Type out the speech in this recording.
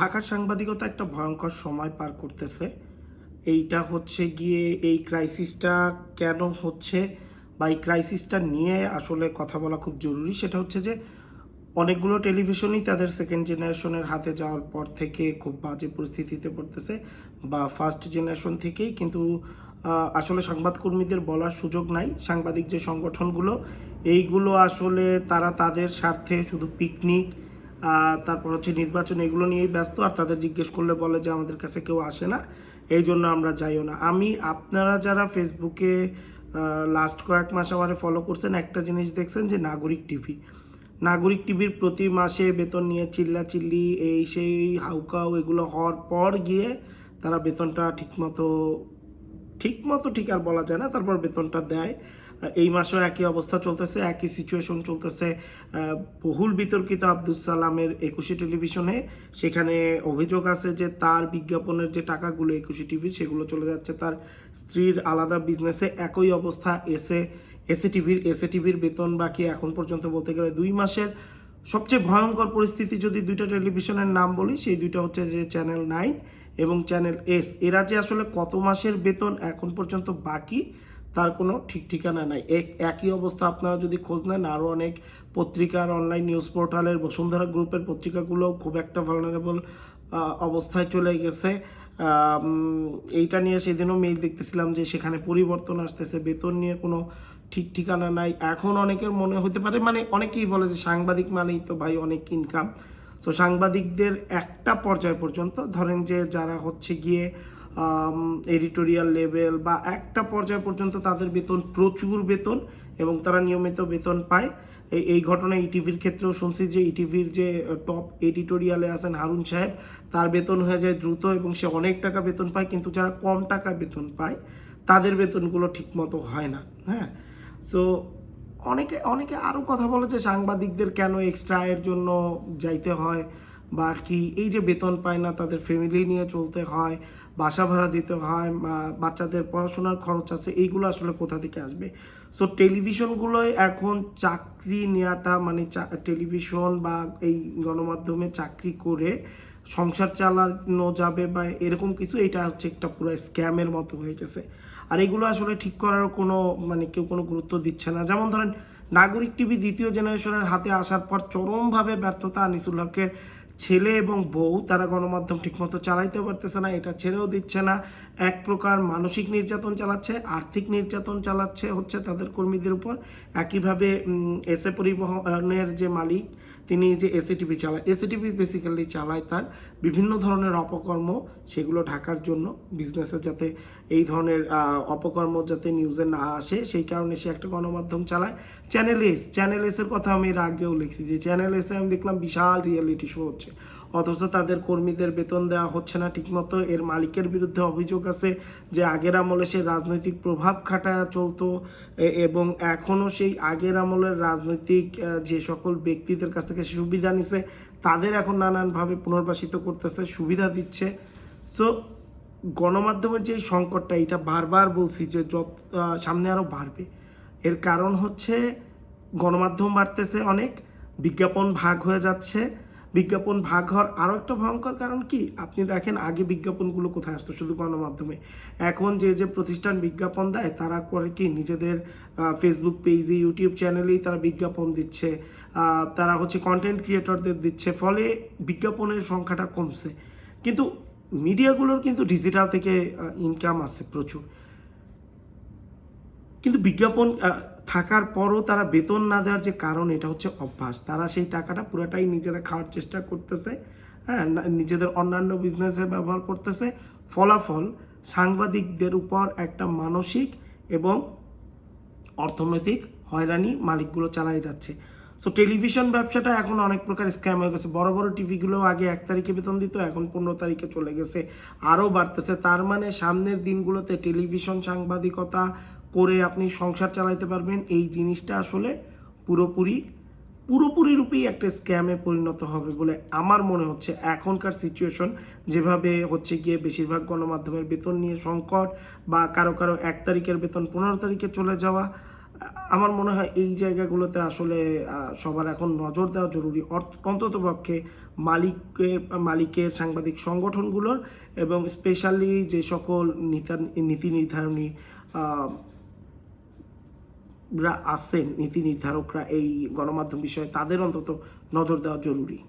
ঢাকার সাংবাদিকতা একটা ভয়ঙ্কর সময় পার করতেছে। এইটা হচ্ছে গিয়ে এই ক্রাইসিসটা কেন হচ্ছে বা এই ক্রাইসিসটা নিয়ে আসলে কথা বলা খুব জরুরি। সেটা হচ্ছে যে অনেকগুলো টেলিভিশনই তাদের সেকেন্ড জেনারেশনের হাতে যাওয়ার পর থেকে খুব বাজে পরিস্থিতিতে পড়তেছে, বা ফার্স্ট জেনারেশন থেকেই কিন্তু আসলে সংবাদকর্মীদের বলার সুযোগ নাই। সাংবাদিক যে সংগঠনগুলো এইগুলো আসলে তারা তাদের স্বার্থে শুধু পিকনিক, তারপর হচ্ছে নির্বাচন, এগুলো নিয়েই ব্যস্ত। আর তাদের জিজ্ঞেস করলে বলে যে আমাদের কাছে কেউ আসে না, এই জন্য আমরা যাইও না। আপনারা যারা ফেসবুকে লাস্ট কয়েক মাস আমারে ফলো করছেন, একটা জিনিস দেখছেন যে নাগরিক টিভির প্রতি মাসে বেতন নিয়ে চিল্লাচিল্লি এই সেই হাউকাউ এগুলো হওয়ার পর গিয়ে তারা বেতনটা ঠিকমতো ঠিক আর বলা যায় না, তারপর বেতনটা দেয়। এই মাসেও একই অবস্থা চলতেছে, একই সিচুয়েশন চলতেছে। বহুল বিতর্কিত আব্দুস সালামের 21 টেলিভিশনে, সেখানে অভিযোগ আছে যে তার বিজ্ঞাপনের যে টাকাগুলো 21 টিভির, সেগুলো চলে যাচ্ছে তার স্ত্রীর আলাদা বিজনেসে। একই অবস্থা এসএ টিভির বেতন বাকি এখন পর্যন্ত বলতে গেলে 2 মাসের। সবচেয়ে ভয়ঙ্কর পরিস্থিতি যদি দুইটা টেলিভিশনের নাম বলি, সেই দুইটা হচ্ছে যে চ্যানেল 9 এবং চ্যানেল এস। এরা যে আসলে কত মাসের বেতন এখন পর্যন্ত বাকি তার কোনো ঠিক ঠিকানা নাই। একই অবস্থা আপনারা যদি খোঁজ নেন, আরও অনেক পত্রিকার, অনলাইন নিউজ পোর্টালের, বসুন্ধরা গ্রুপের পত্রিকাগুলো খুব একটা ভালনারেবল অবস্থায় চলে গেছে। এইটা নিয়ে সেদিনও মেইল দেখতেছিলাম যে সেখানে পরিবর্তন আসতেছে, বেতন নিয়ে কোনো ঠিক ঠিকানা নাই। এখন অনেকের মনে হতে পারে, মানে অনেকেই বলে যে সাংবাদিক মানেই তো ভাই অনেক ইনকাম। সো সাংবাদিকদের একটা পর্যায় পর্যন্ত, ধরেন যে যারা হচ্ছে গিয়ে এডিটোরিয়াল লেভেল বা একটা পর্যায় পর্যন্ত, তাদের বেতন প্রচুর বেতন এবং তারা নিয়মিত বেতন পায়। এই ঘটনা ইটিভির ক্ষেত্রেও শুনছি যে ইটিভির যে টপ এডিটোরিয়ালে আছেন হারুন সাহেব, তার বেতন হয়ে যায় দ্রুত এবং সে অনেক টাকা বেতন পায়। কিন্তু যারা কম টাকা বেতন পায় তাদের বেতনগুলো ঠিকমতো হয় না। হ্যাঁ, সো অনেকে অনেকে আরও কথা বলে যে সাংবাদিকদের কেন এক্সট্রা এর জন্য যাইতে হয় বা কি, এই যে বেতন পায় না, তাদের ফ্যামিলি নিয়ে চলতে হয়, বাসা ভাড়া দিতে হয়, বাচ্চাদের পড়াশোনার খরচ আছে, এইগুলো আসলে কোথা থেকে আসবে? সো টেলিভিশনগুলোয় এখন চাকরি নেওয়াটা, মানে টেলিভিশন বা এই গণমাধ্যমে চাকরি করে সংসার চালানো যাবে বা এরকম কিছু, এটা হচ্ছে একটা পুরো স্ক্যামের মতো হয়ে গেছে। আর এগুলো আসলে ঠিক করার কোনো, মানে কেউ কোনো গুরুত্ব দিচ্ছে না। যেমন ধরেন নাগরিক টিভি দ্বিতীয় জেনারেশনের হাতে আসার পর চরমভাবে ব্যর্থতা। আনিসুল হকের ছেলে এবং বউ, তারা গণমাধ্যম ঠিকমতো চালাইতে পারতেছে না, এটা ছেড়েও দিচ্ছে না। এক প্রকার মানসিক নির্যাতন চালাচ্ছে, আর্থিক নির্যাতন চালাচ্ছে হচ্ছে তাদের কর্মীদের উপর। একইভাবে এসএ পরিবহনের যে মালিক, তিনি যে এসএ টিভি চালায়, এসএ টিভি বেসিক্যালি চালায় তার বিভিন্ন ধরনের অপকর্ম, সেগুলো ঢাকার জন্য বিজনেসে, যাতে এই ধরনের অপকর্ম যাতে নিউজে না আসে সেই কারণে সে একটা গণমাধ্যম চালায়। চ্যানেল এস এর কথা আমি এর আগেও লিখছি যে চ্যানেল এসে আমি দেখলাম বিশাল রিয়েলিটি শো হচ্ছে, অথচ তাদের কর্মীদের বেতন দেওয়া হচ্ছে না ঠিকমতো। এর মালিকের বিরুদ্ধে অভিযোগ আছে যে আগের আমলে সে রাজনৈতিক প্রভাব খাটায় চলতো এবং এখনও সেই আগের আমলের রাজনৈতিক যে সকল ব্যক্তিদের কাছ থেকে সুবিধা নিছে তাদের এখন নানানভাবে পুনর্বাসিত করতেছে, সুবিধা দিচ্ছে। সো গণমাধ্যমের যে সংকটটা, এটা বারবার বলছি যে সামনে আরও বাড়বে। এর কারণ হচ্ছে গণমাধ্যম বাড়তেছে অনেক, বিজ্ঞাপন ভাগ হয়ে যাচ্ছে। বিজ্ঞাপন ভাগ হওয়ার আরও একটা ভয়ঙ্কর কারণ কি, আপনি দেখেন আগে বিজ্ঞাপনগুলো কোথায় আসতো, শুধু গণমাধ্যমে। এখন যে প্রতিষ্ঠান বিজ্ঞাপন দেয় তারা করে কি, নিজেদের ফেসবুক পেজে, ইউটিউব চ্যানেলেই তারা বিজ্ঞাপন দিচ্ছে, তারা হচ্ছে কন্টেন্ট ক্রিয়েটরদের দিচ্ছে, ফলে বিজ্ঞাপনের সংখ্যাটা কমছে। কিন্তু মিডিয়াগুলোর কিন্তু ডিজিটাল থেকে ইনকাম আছে প্রচুর, কিন্তু বিজ্ঞাপন থাকার পরও তারা বেতন না দেওয়ার যে কারণ, এটা হচ্ছে অভ্যাস। তারা সেই টাকাটা পুরোটাই নিজেরা খাওয়ার চেষ্টা করতেছে, হ্যাঁ, নিজেদের অন্যান্য বিজনেসে ব্যবহার করতেছে। ফলাফল সাংবাদিকদের উপর একটা মানসিক এবং অর্থনৈতিক হয়রানি মালিকগুলো চালাই যাচ্ছে। সো টেলিভিশন ব্যবসাটা এখন অনেক প্রকার স্ক্যাম হয়ে গেছে। বড় বড় টিভিগুলো আগে 1 তারিখে বেতন দিত, এখন 15 তারিখে চলে গেছে, আরও বাড়তেছে। তার মানে সামনের দিনগুলোতে টেলিভিশন সাংবাদিকতা করে আপনি সংসার চালাতে পারবেন, এই জিনিসটা আসলে পুরোপুরি রূপেই একটা স্ক্যামে পরিণত হবে বলে আমার মনে হচ্ছে। এখনকার সিচুয়েশন যেভাবে হচ্ছে গিয়ে, বেশিরভাগ গণমাধ্যমের বেতন নিয়ে সংকট, বা কারো 1 তারিখের বেতন 15 তারিখে চলে যাওয়া, আমার মনে হয় এই জায়গাগুলোতে আসলে সবার এখন নজর দেওয়া জরুরি, অন্ততপক্ষে মালিকের সাংবাদিক সংগঠনগুলোর, এবং স্পেশালি যে সকল নীতি নির্ধারণী রা আছেন, নীতি নির্ধারকরা এই গণমাধ্যম বিষয়ে, তাদের অন্তত নজর দেওয়া জরুরি।